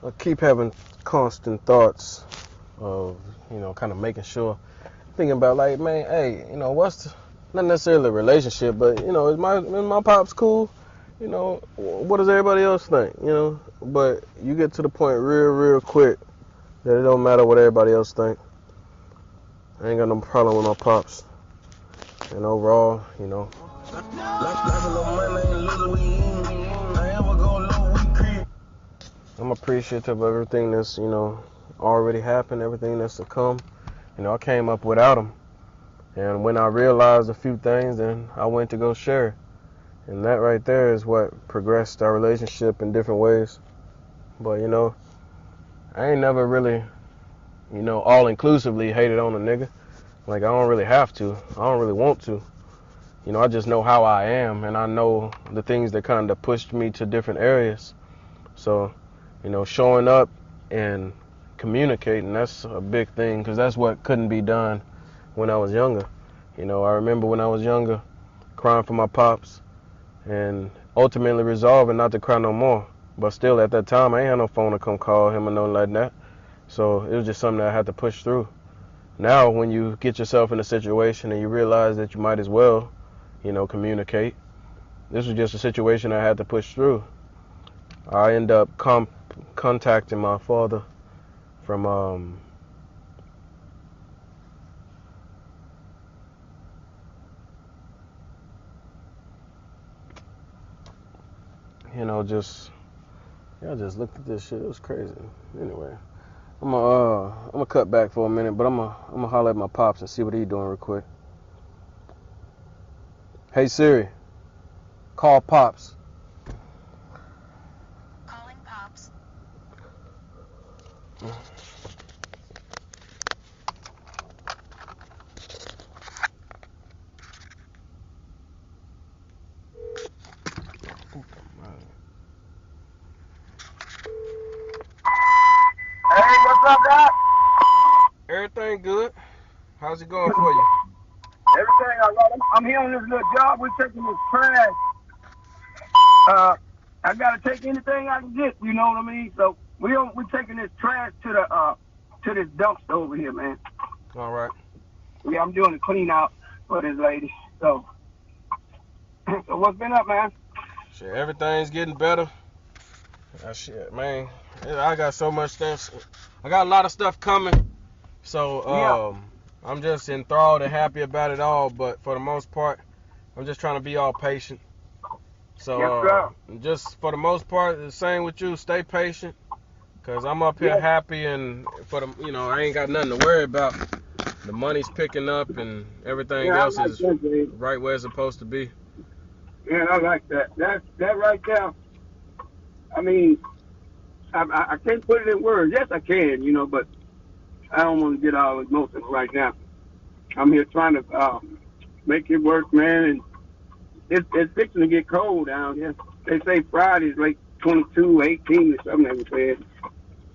I keep having constant thoughts of, kind of making sure, thinking about like, man, hey, not necessarily a relationship, but is my pops cool? What does everybody else think? But you get to the point real quick that it don't matter what everybody else think. I ain't got no problem with my pops, and overall, I'm appreciative of everything that's already happened, everything that's to come. I came up without him. And when I realized a few things, then I went to go share. And that right there is what progressed our relationship in different ways. But, I ain't never really, all-inclusively hated on a nigga. Like, I don't really have to. I don't really want to. I just know how I am, and I know the things that kind of pushed me to different areas. So, showing up and communicating, that's a big thing, because that's what couldn't be done when I was younger. I remember when I was younger, crying for my pops, and ultimately resolving not to cry no more. But still, at that time, I ain't had no phone to come call him or nothing like that. So it was just something that I had to push through. Now, when you get yourself in a situation and you realize that you might as well, communicate, this was just a situation I had to push through. I end up contacting my father from I just looked at this shit. It was crazy. Anyway, I'm gonna cut back for a minute, but I'm gonna holler at my pops and see what he doing real quick. Hey Siri, call pops. Calling pops. Hey, what's up, Doc? Everything good? How's it going for you? Everything all right. I'm here on this little job. We're taking this trash. I gotta take anything I can get. You know what I mean? So we're taking this trash to this dumpster over here, man. All right. Yeah, I'm doing a clean out for this lady. So what's been up, man? Shit, everything's getting better. Shit, man. I got so much stuff. I got a lot of stuff coming. So, Yeah. I'm just enthralled and happy about it all. But for the most part, I'm just trying to be all patient. So, Yes, sir. just for the most part, the same with you. Stay patient. Because I'm up here Yes. happy and I ain't got nothing to worry about. The money's picking up and everything Yeah, I else like is that, baby. right where it's supposed to be. Man, I like that. That right there. I mean, I can't put it in words. Yes, I can, but I don't want to get all emotional right now. I'm here trying to make it work, man. And it's fixing to get cold down here. They say Friday's like 22, 18 or something they were saying.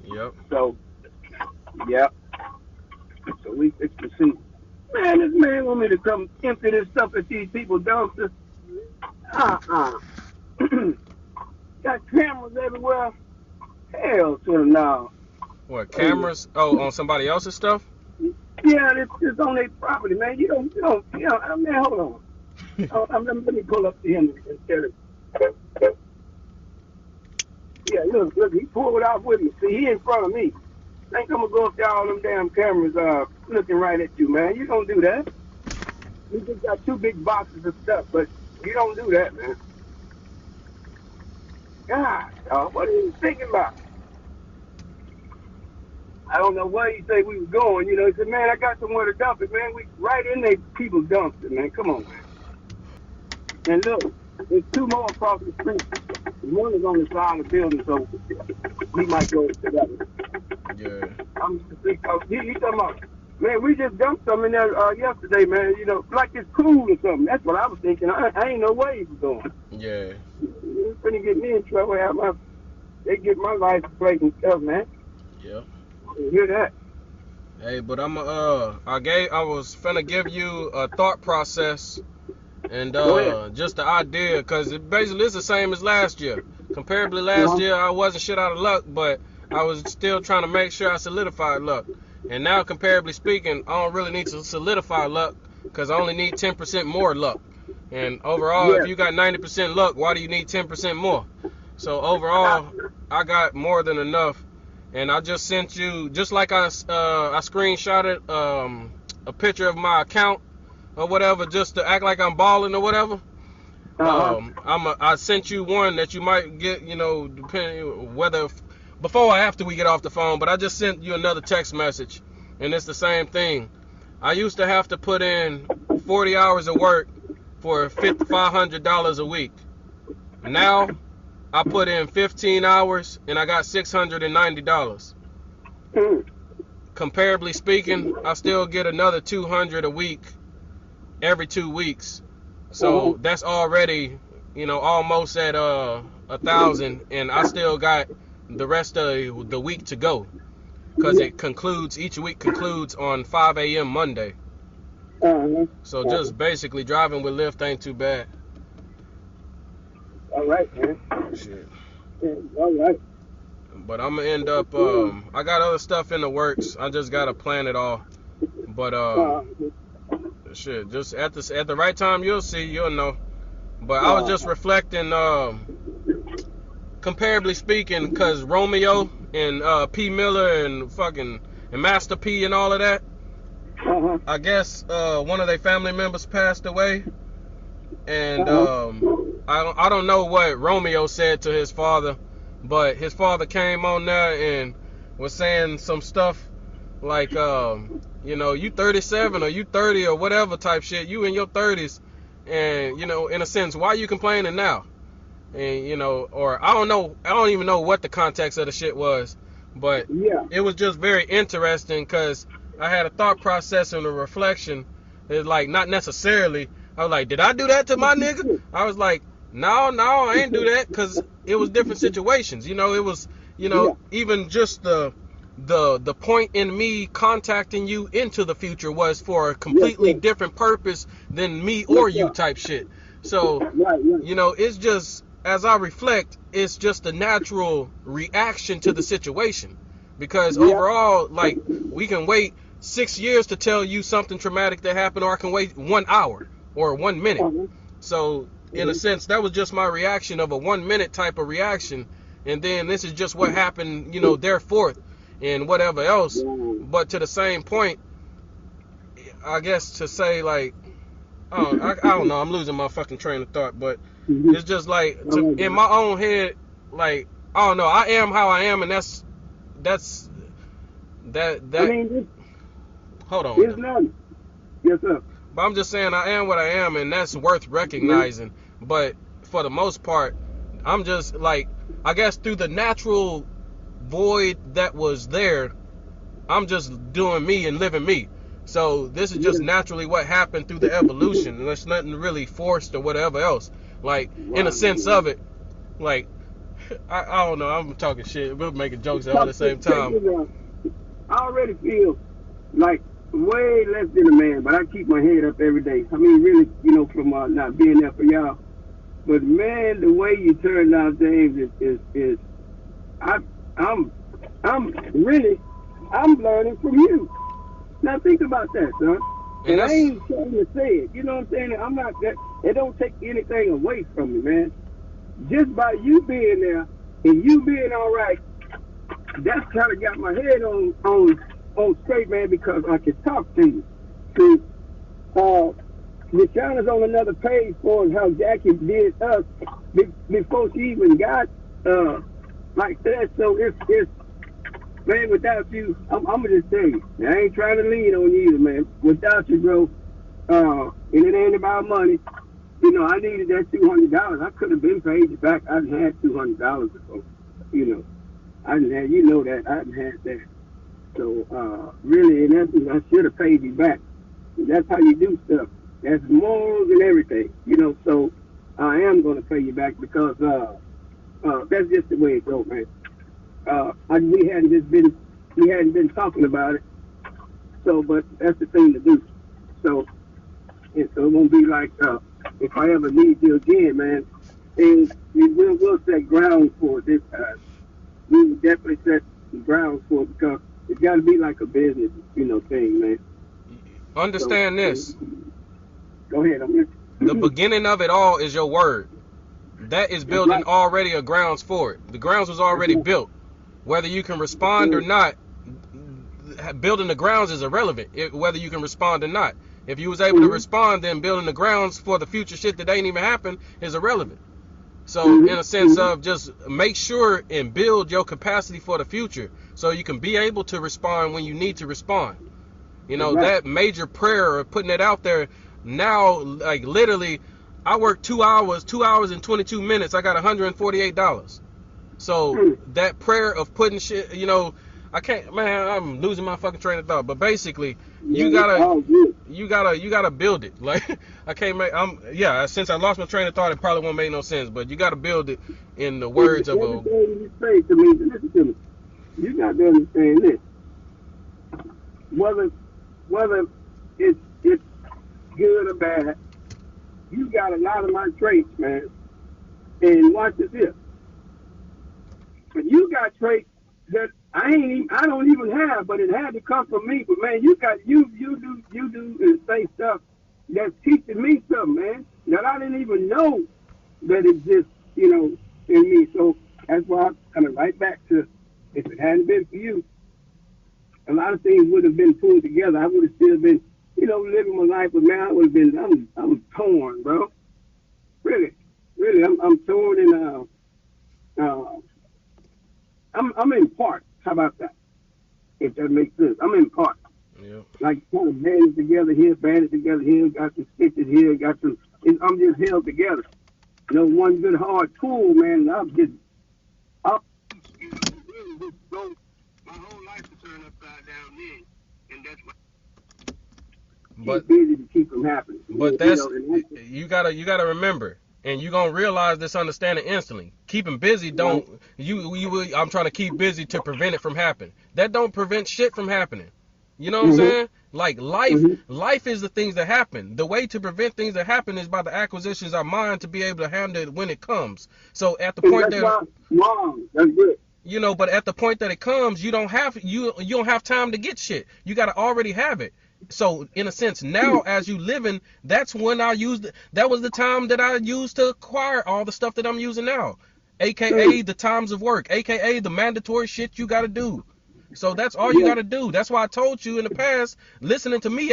Yep. So, yeah. So we fix to see. Man, this man want me to come empty this stuff at these people's dumpsters. Got cameras everywhere. Hell to the no. What, cameras? Oh, on somebody else's stuff? Yeah, this on their property, man. Man, hold on. Let me pull up to him and tell him. Yeah, look, he pulled it out with me. See, he in front of me. Think I'm gonna go up there all them damn cameras looking right at you, man. You don't do that. You just got two big boxes of stuff, but you don't do that, man. God, dog, what are you thinking about? I don't know where he said we was going. He said, man, I got somewhere to dump it, man. We right in there, people's dumpster, man. Come on, man. And look, there's two more across the street. One is on the side of the building, so we might go to that one. Yeah. He talking about, man, we just dumped some in there yesterday, man. Like it's cool or something. That's what I was thinking. I ain't know where he was going. Yeah. He's finna get me in trouble. They get my license plate and stuff, man. Yep. You hear that? Hey, but I was finna give you a thought process and Go ahead. just the idea, because it basically is the same as last year. Comparably, last Uh-huh. year I wasn't shit out of luck, but I was still trying to make sure I solidified luck. And now, comparably speaking, I don't really need to solidify luck because I only need 10% more luck. And overall, if Yes. you got 90% luck, why do you need 10% more? So overall, I got more than enough. And I just sent you, just like I screenshotted a picture of my account or whatever, just to act like I'm balling or whatever. I sent you one that you might get, depending whether before or after we get off the phone. But I just sent you another text message, and it's the same thing. I used to have to put in 40 hours of work for $500 a week. Now I put in 15 hours and I got $690. Comparably speaking, I still get another $200 a week every 2 weeks. So that's already, almost at 1,000, and I still got the rest of the week to go because each week concludes on 5 a.m. Monday. So just basically driving with Lyft ain't too bad. All right, man. Shit. Yeah, all right. But I'm gonna end up. I got other stuff in the works. I just gotta plan it all. But shit, just at the right time, you'll know. But I was just reflecting, comparably speaking, because Romeo and P Miller and Master P and all of that. I guess one of their family members passed away, and I don't know what Romeo said to his father, but his father came on there and was saying some stuff like, you 37 or you 30 or whatever type shit, you in your 30s, and in a sense, why are you complaining now? And or I don't even know what the context of the shit was, but it was just very interesting because I had a thought process and a reflection. It's like, not necessarily, I was like, did I do that to my nigga? I was like, no, I ain't do that, because it was different situations. It was, even just the point in me contacting you into the future was for a completely different purpose than me or you type shit. So, it's just, as I reflect, it's just a natural reaction to the situation. Because overall, like, we can wait 6 years to tell you something traumatic that happened, or I can wait 1 hour or 1 minute. So, in a sense, that was just my reaction of a 1 minute type of reaction. And then this is just what happened, therefore, and whatever else. But to the same point, I guess to say, like, I don't know, I'm losing my fucking train of thought, but it's just like, in my own head, like, I don't know, I am how I am, and that's that. I mean, hold on. It's nothing. Yes, sir. But I'm just saying, I am what I am, and that's worth recognizing. But for the most part, I'm just like, I guess through the natural void that was there, I'm just doing me and living me. So this is just naturally what happened through the evolution. There's nothing really forced or whatever else. Like, in a sense of it, like, I don't know, I'm talking shit, we're making jokes all at the same time. I already feel like way less than a man, but I keep my head up every day. I mean, really, from not being there for y'all. But man, the way you turn out things is I'm learning from you. Now think about that, son. And I ain't trying to say it. You know what I'm saying? I'm not that. It don't take anything away from me, man. Just by you being there and you being all right, that's kind of got my head on straight, man, because I can talk to you. See, Michonna's on another page for how Jackie did us before she even got like that. So it's man, without you, I'm gonna just tell you, I ain't trying to lean on you either, man. Without you, bro, and it ain't about money. I needed that $200. I could have been paid you back. I done had $200 before. I didn't have, that. I didn't have that. So, really, in essence, I should have paid you back. That's how you do stuff. That's morals and everything, So, I am going to pay you back because that's just the way it goes, man. We hadn't been talking about it. So, but that's the thing to do. So it won't be like if I ever need you again, man. And we'll set ground for it this time. We will definitely grounds for it, because it's got to be like a business, thing, man. Understand So, this. go ahead. I'm here. The beginning of it all is your word. That is That's building right. already a grounds for it. The grounds was already built. Whether you can respond or not, building the grounds is irrelevant. Whether you can respond or not. If you was able to respond, then building the grounds for the future shit that ain't even happen is irrelevant. So in a sense of just make sure and build your capacity for the future so you can be able to respond when you need to respond. That major prayer of putting it out there now, like literally, I worked 2 hours and 22 minutes. I got $148. So that prayer of putting shit, I can't, man, I'm losing my fucking train of thought. But basically, you gotta build it. Like I can't make, since I lost my train of thought, it probably won't make no sense. But you gotta build it in the words of a. Everything you say to me, listen to me. You got to understand this. Whether it's good or bad, you got a lot of my traits, man. And watch this here. But you got traits that I don't even have, but it had to come from me. But man, you do and say stuff that's teaching me something, man, that I didn't even know that exists, in me. So that's why I'm coming right back to, if it hadn't been for you, a lot of things would have been pulled together. I would have still been, living my life. But man, I would have been, I'm torn, bro. Really, I'm torn, and I'm in part. How about that? If that makes sense, I'm in part. Yeah. Like kind of banded together here, got some stitches here, I'm just held together. One good hard tool, man. I'm just up. My whole life to turn upside down then, and that's why. But busy to keep them happening. But that's you gotta remember, and you gonna realize this understanding instantly. Keeping busy don't I'm trying to keep busy to prevent it from happening. That don't prevent shit from happening. You know what I'm saying? Like life is the things that happen. The way to prevent things that happen is by the acquisitions of mind to be able to handle it when it comes. So at the point that that's good. But at the point that it comes, you don't have time to get shit. You gotta already have it. So in a sense, now as you living, that's when that was the time that I used to acquire all the stuff that I'm using now, aka the times of work, aka the mandatory shit you gotta do. So that's all you gotta do. That's why I told you in the past, listening to me,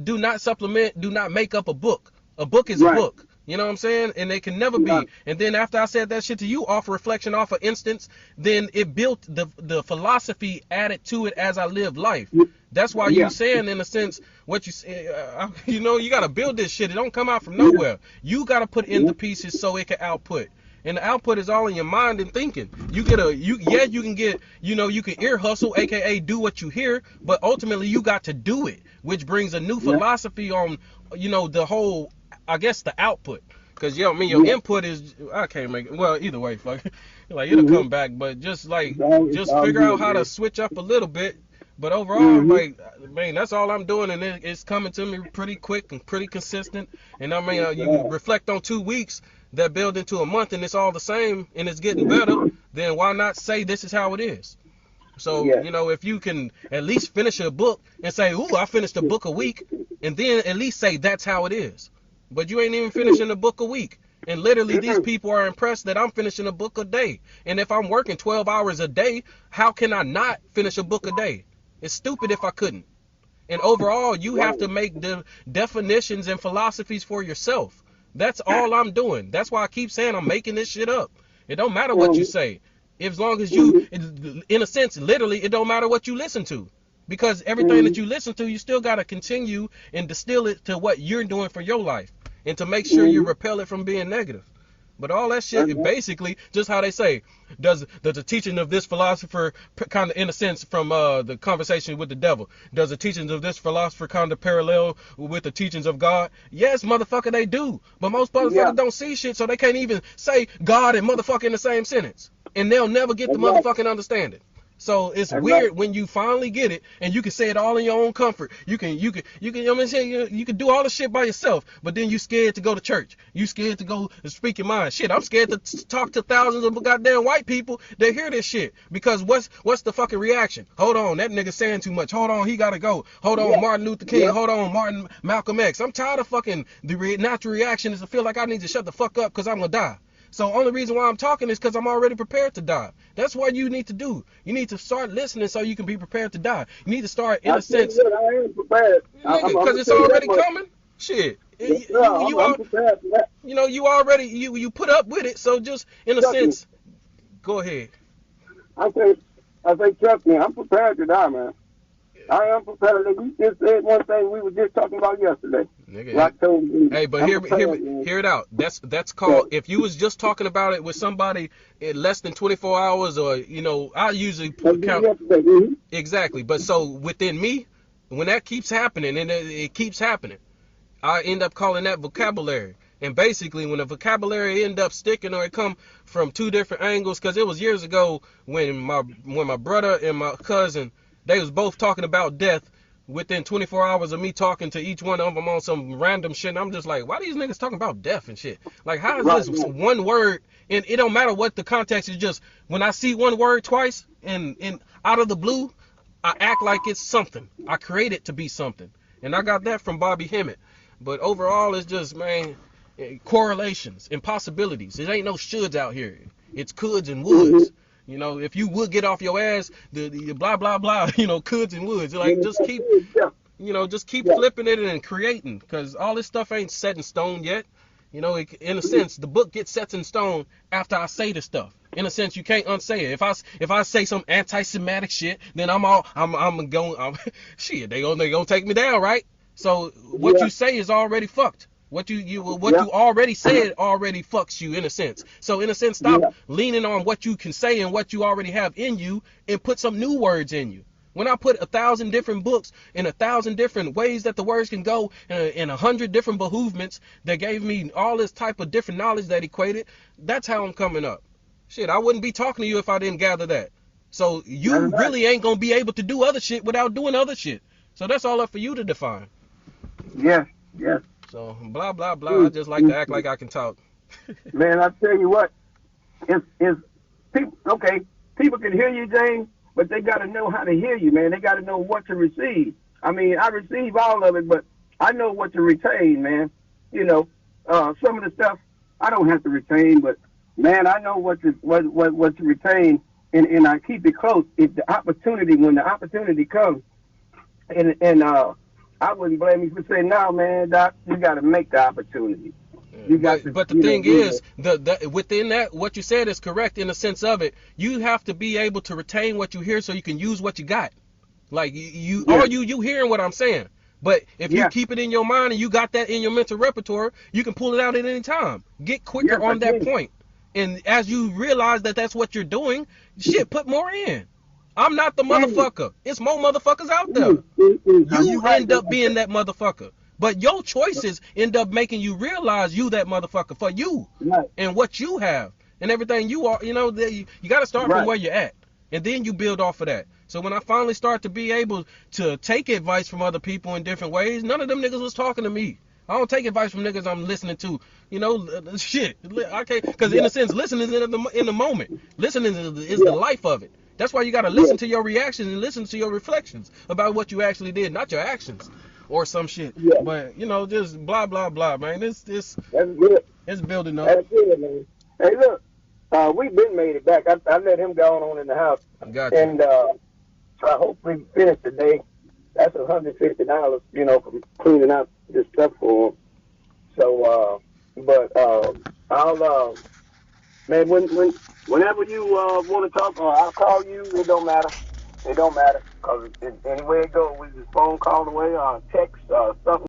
do not supplement, do not make up a book. A book is a book. You know what I'm saying? And it can never be. And then after I said that shit to you, off reflection, off of instance, then it built the philosophy added to it as I lived life. That's why you saying, in a sense, what you say, you got to build this shit. It don't come out from nowhere. You got to put in the pieces so it can output. And the output is all in your mind and thinking. You can get, you can ear hustle, aka do what you hear, but ultimately you got to do it, which brings a new philosophy on, the whole, I guess, the output. Because your input is, I can't make it. Well, either way, fuck. Like it'll come back, but just figure out how to switch up a little bit. But overall, that's all I'm doing, and it's coming to me pretty quick and pretty consistent. And I mean, you reflect on 2 weeks that build into a month, and it's all the same, and it's getting better. Then why not say this is how it is? So if you can at least finish a book and say, "Ooh, I finished a book a week," and then at least say that's how it is. But you ain't even finishing a book a week. And literally these people are impressed that I'm finishing a book a day. And if I'm working 12 hours a day, how can I not finish a book a day? It's stupid if I couldn't. And overall, you have to make the definitions and philosophies for yourself. That's all I'm doing. That's why I keep saying I'm making this shit up. It don't matter what you say. As long as in a sense, literally, it don't matter what you listen to. Because everything that you listen to, you still got to continue and distill it to what you're doing for your life. And to make sure you repel it from being negative. But all that shit is basically just how they say, does the teaching of this philosopher kind of, in a sense, from the conversation with the devil, does the teachings of this philosopher kind of parallel with the teachings of God? Yes, motherfucker, they do. But most motherfuckers don't see shit, so they can't even say God and motherfucker in the same sentence. And they'll never get the motherfucking understanding. So it's That's weird right. when you finally get it and you can say it all in your own comfort. You know what I'm saying? You can do all the shit by yourself, but then you scared to go to church. You scared to go and speak your mind. Shit, I'm scared to talk to thousands of goddamn white people that hear this shit. Because what's the fucking reaction? Hold on, that nigga saying too much. Hold on, he gotta go. Hold on, Yeah. Martin Luther King. Yeah. Hold on, Malcolm X. I'm tired of fucking natural reaction is to feel like I need to shut the fuck up because I'm gonna die. So only reason why I'm talking is because I'm already prepared to die. That's what you need to do. You need to start listening so you can be prepared to die. You need to start, in I a tell you sense, what, I am prepared. nigga, I'm because gonna it's tell you that already much. coming. Shit, Yes, sir. you I'm are, prepared for that. you already you put up with it. So just in a Trust me. sense, go ahead. I say, trust me. I'm prepared to die, man. I am prepared. We just said one thing we were just talking about yesterday. Nigga, I told you, hey, but I'm prepared, man. hear it out. That's So, called, if you was just talking about it with somebody in less than 24 hours, or I usually that's count yesterday. Mm-hmm. exactly. But so within me, when that keeps happening and it keeps happening, I end up calling that vocabulary. And basically, when the vocabulary end up sticking or it come from two different angles, because it was years ago when my brother and my cousin, they was both talking about death within 24 hours of me talking to each one of them on some random shit. And I'm just like, why these niggas talking about death and shit? Like, how is Right, this right. one word? And it don't matter what the context is. Just when I see one word twice and out of the blue, I act like it's something. I create it to be something. And I got that from Bobby Hemmett. But overall, it's just, man, correlations, impossibilities. It ain't no shoulds out here. It's coulds and Mm-hmm. woulds. If you would get off your ass, the blah blah blah, coulds and woulds. Like, Yeah, just keep yeah, flipping it and creating, because all this stuff ain't set in stone yet. In a sense, the book gets set in stone after I say the stuff. In a sense, you can't unsay it. If I say some anti-Semitic shit, then I'm going shit. They gonna take me down, right? So what yeah, you say is already fucked. What you yeah, already said already fucks you, in a sense. So in a sense, stop yeah. leaning on what you can say and what you already have in you, and put some new words in you. When I put 1,000 different books in 1,000 different ways that the words can go, in 100 different behoovements that gave me all this type of different knowledge that equated, that's how I'm coming up. Shit, I wouldn't be talking to you if I didn't gather that. So That's you right. really ain't gonna be able to do other shit without doing other shit. So that's all up for you to define. Yes, yes. So blah blah blah. I Mm, just like to mm, act mm. like I can talk. Man, I tell you what, it's people. Okay, people can hear you, James, but they got to know how to hear you, man. They got to know what to receive. I mean, I receive all of it, but I know what to retain, man. You know, some of the stuff I don't have to retain, but man, I know what to retain, and I keep it close. If the opportunity, when the opportunity comes, and I wouldn't blame you for saying, no, man, Doc, you got to make the opportunity. You got to, But the you know, thing is, the within that, what you said is correct in the sense of it. You have to be able to retain what you hear so you can use what you got. Like, yeah, you hearing what I'm saying. But if you yeah, keep it in your mind and you got that in your mental repertoire, you can pull it out at any time. Get quicker yes, I on that can. point. And as you realize that that's what you're doing, shit, put more in. I'm not the Mm, motherfucker. It's more motherfuckers out there. Now, you You right. end up being that motherfucker. But your choices end up making you realize you that motherfucker for you Right, and what you have and everything you are. You got to start from right. where you're at, and then you build off of that. So when I finally start to be able to take advice from other people in different ways, none of them niggas was talking to me. I don't take advice from niggas I'm listening to. Shit. I can't, because in Yeah, a sense, listening is in the moment. Listening is the yeah, life of it. That's why you got to yeah. listen to your reactions and listen to your reflections about what you actually did, not your actions or some shit. Yeah. But just blah blah blah, man. That's good. It's building up. That's good, man. Hey, look, we've been made it back. I let him go on in the house, Got you. and I hope we finish today. That's $150, for cleaning up this stuff for him. So, but I'll man, whenever you want to talk, or I'll call you. It don't matter. It don't matter, because anywhere it goes, we just phone call away or text something.